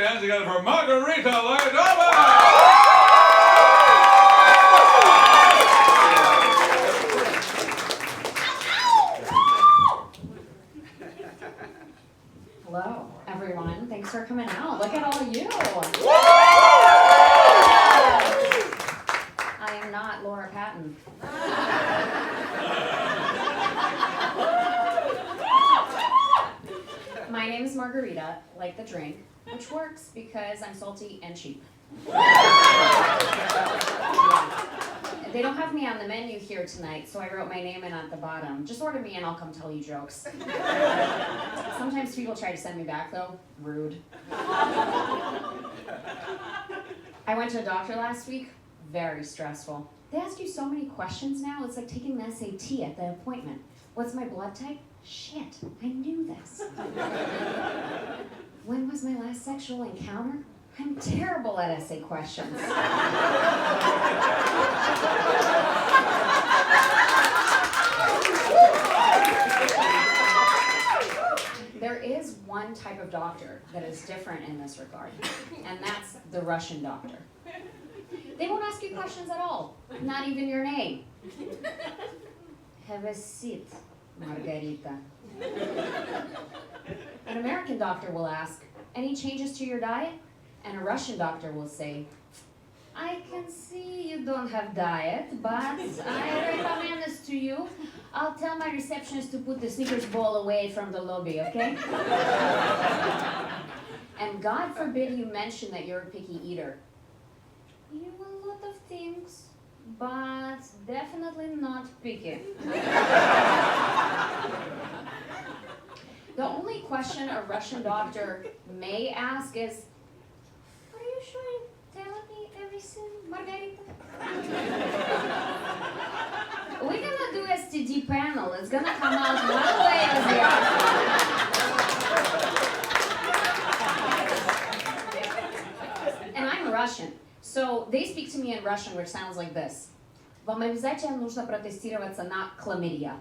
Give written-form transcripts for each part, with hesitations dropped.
hands together for Margarita, ladies and gentlemen! Hello, everyone. Thanks for coming out. Look at all of you. I am not Laura Patton. My name is Margarita, like the drink, which works because I'm salty and cheap. They don't have me on the menu here tonight, so I wrote my name in at the bottom. Just order me and I'll come tell you jokes. Sometimes people try to send me back, though. Rude. I went to a doctor last week. Very stressful. They ask you so many questions now, it's like taking the SAT at the appointment. What's my blood type? Shit, I knew this. When was my last sexual encounter? I'm terrible at essay questions. There is one type of doctor that is different in this regard, and that's the Russian doctor. They won't ask you questions at all, not even your name. Have a seat, Margarita. An American doctor will ask, any changes to your diet? And a Russian doctor will say, I can see you don't have diet, but I recommend this to you. I'll tell my receptionist to put the Snickers bowl away from the lobby, okay? And God forbid you mention that you're a picky eater. You eat a lot of things, but definitely not picky. The only question a Russian doctor may ask is, are you sure telling me everything, Margarita? We're gonna do STD panel. It's gonna come out one way or the other. And I'm Russian. So they speak to me in Russian, which sounds like this. Вам обязательно нужно протестироваться на chlamydia.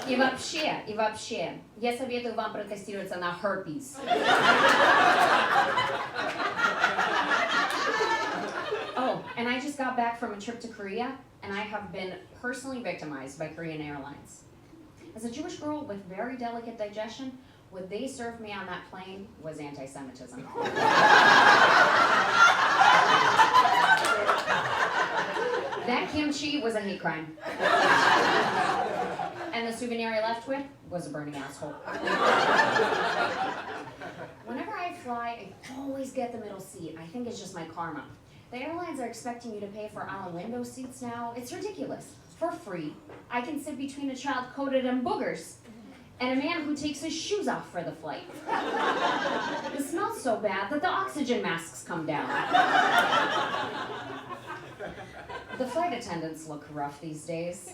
И вообще, я советую вам протестироваться на herpes. Oh, and I just got back from a trip to Korea, and I have been personally victimized by Korean Airlines. As a Jewish girl with very delicate digestion, what they served me on that plane was anti-Semitism. That kimchi was a hate crime. And the souvenir I left with was a burning asshole. Whenever I fly, I always get the middle seat. I think it's just my karma. The airlines are expecting you to pay for aisle window seats now. It's ridiculous. For free, I can sit between a child coated in boogers and a man who takes his shoes off for the flight. It smells so bad that the oxygen masks come down. The flight attendants look rough these days.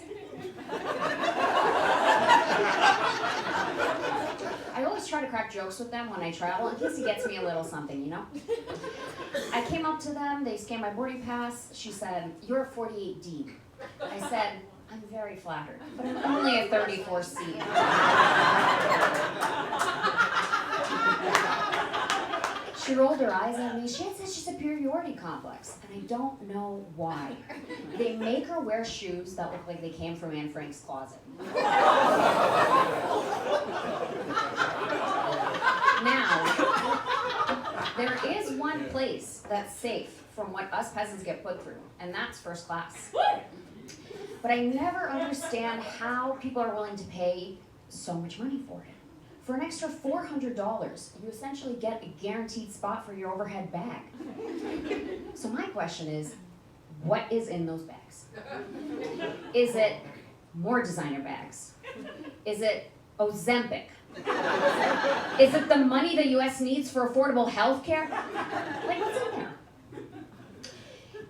I always try to crack jokes with them when I travel, in case he gets me a little something, you know? I came up to them, they scanned my boarding pass. She said, you're a 48D. I said, I'm very flattered, but I'm only a 34C. She rolled her eyes at me. She had such a superiority complex, and I don't know why. They make her wear shoes that look like they came from Anne Frank's closet. Now, there is one place that's safe from what us peasants get put through, and that's first class. But I never understand how people are willing to pay so much money for it. For an extra $400, you essentially get a guaranteed spot for your overhead bag. So my question is, what is in those bags? Is it more designer bags? Is it Ozempic? Is it the money the US needs for affordable health care? Like, what's in there?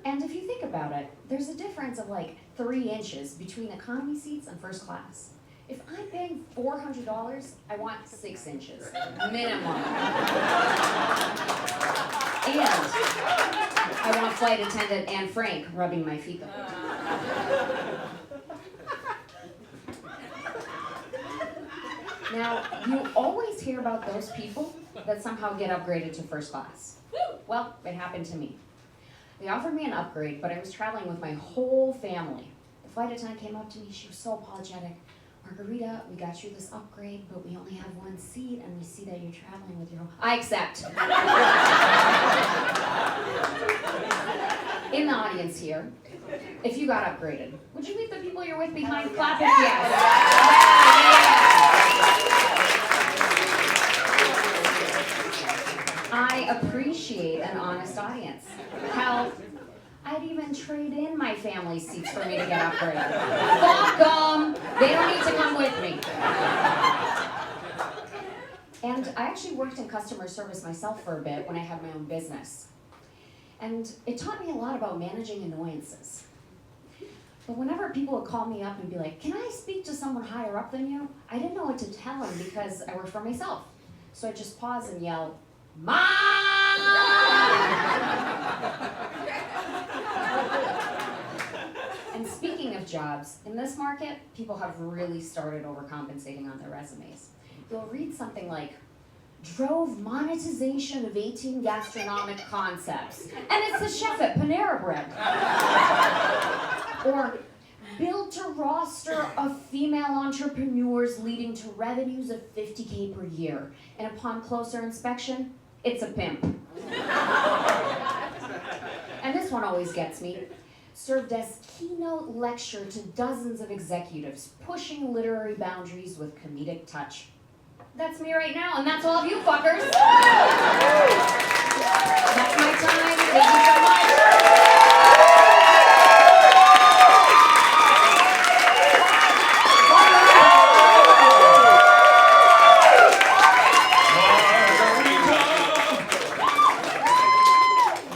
And if you think about it, there's a difference of like 3 inches between economy seats and first class. If I'm paying $400, I want 6 inches, minimum. And I want flight attendant Anne Frank rubbing my feet. Now, you always hear about those people that somehow get upgraded to first class. Well, it happened to me. They offered me an upgrade, but I was traveling with my whole family. The flight attendant came up to me, she was so apologetic. Margarita, we got you this upgrade, but we only have one seat, and we see that you're traveling with your own. I accept. In the audience here, if you got upgraded, would you leave the people you're with behind? Clap if yes. I appreciate an honest audience. Hell, I'd even trade in my family's seats for me to get upgraded. Fuck them! They don't need to come with me. And I actually worked in customer service myself for a bit when I had my own business. And it taught me a lot about managing annoyances. But whenever people would call me up and be like, can I speak to someone higher up than you? I didn't know what to tell them because I worked for myself. So I'd just pause and yell, Mom! And speaking of jobs, in this market, people have really started overcompensating on their resumes. You'll read something like, drove monetization of 18 gastronomic concepts. And it's the chef at Panera Bread. Or built a roster of female entrepreneurs leading to revenues of $50K per year. And upon closer inspection, it's a pimp. And this one always gets me. Served as keynote lecture to dozens of executives, pushing literary boundaries with comedic touch. That's me right now, and that's all of you fuckers. That's my time. Thank you so much.